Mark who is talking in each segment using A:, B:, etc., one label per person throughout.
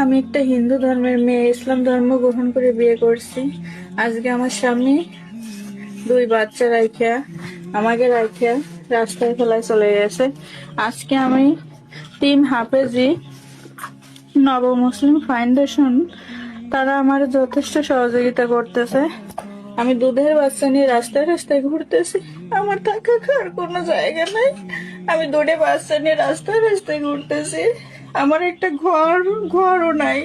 A: আমি একটা হিন্দু ধর্মের মেয়ে, ইসলাম ধর্ম গ্রহণ করে বিয়ে করছি। আজকে আমার স্বামী দুই বাচ্চা রাখিয়া আমাকে রাখিয়া রাস্তায় ফেলায় চলে গেছে। আজকে আমি টিম হাফেজি নব মুসলিম ফাউন্ডেশন তারা আমার যথেষ্ট সহযোগিতা করতেছে। আমি দুধের বাচ্চা নিয়ে রাস্তায় রাস্তায় ঘুরতেছি, আমার থাকা খাওয়ার কোনো জায়গা নাই। আমি দুধে বাচ্চা নিয়ে রাস্তায় রাস্তায় ঘুরতেছি, আমার একটা ঘরও নাই।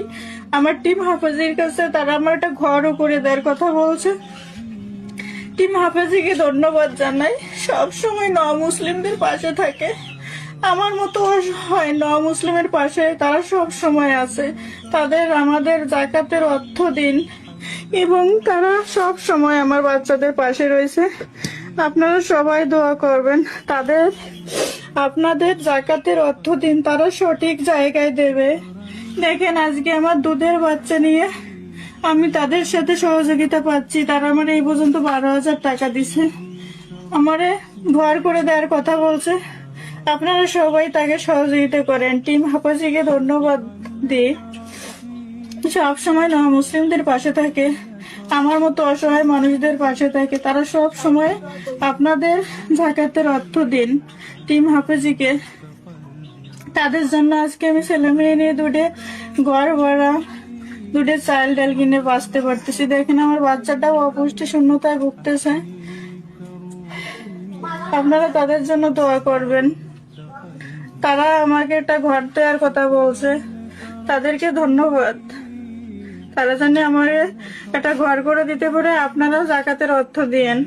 A: আমার টিম হাফেজির কাছে তারা আমার একটা ঘরও করে দেওয়ার কথা বলছে। টিম হাফেজিকে ধন্যবাদ জানাই, সব সময় মুসলিমদের পাশে থাকে। আমার মতো অসহায় মুসলিমের পাশে তারা সব সময় আছে। তাদের আমাদের জাকাতের অর্থ দিন এবং তারা সব সময় আমার বাচ্চাদের পাশে রয়েছে। আপনারা সবাই দোয়া করবেন, তাদের আপনাদের জাকাতের অর্থ দিন, তারা সঠিক জায়গায় দেবে। দেখেন আজকে আমার দুধের বাচ্চা নিয়ে আমি তাদের সাথে সহযোগিতা পাচ্ছি। তারা আমার এই পর্যন্ত 12,000 টাকা দিছে, আমারে ঘর করে দেওয়ার কথা বলছে। আপনারা সবাই তাকে সহযোগিতা করেন। টিম হাফেজিকে ধন্যবাদ দিই, সব সময় মুসলিমদের পাশে থাকে, আমার মতো অসহায় মানুষদের পাশে থাকে। তারা সব সময় আপনাদের জাকাতের অর্থ দিন টিম হাফেজিকে। তাদের জন্য আজকে আমি ছেলে মেয়ে নিয়ে ঘর ভাড়া চাল ডাল কিনে বাঁচতে পারতেছি। দেখেন আমার বাচ্চাটাও অপুষ্টি শূন্যতায় ভুগতেছে। আপনারা তাদের জন্য দোয়া করবেন। তারা আমাকে একটা ঘর দেওয়ার কথা বলছে, তাদেরকে ধন্যবাদ। তারা জানে আমার একটা ঘর করে দিতে পারে। আপনারাও জাকাতের অর্থ দিয়েন।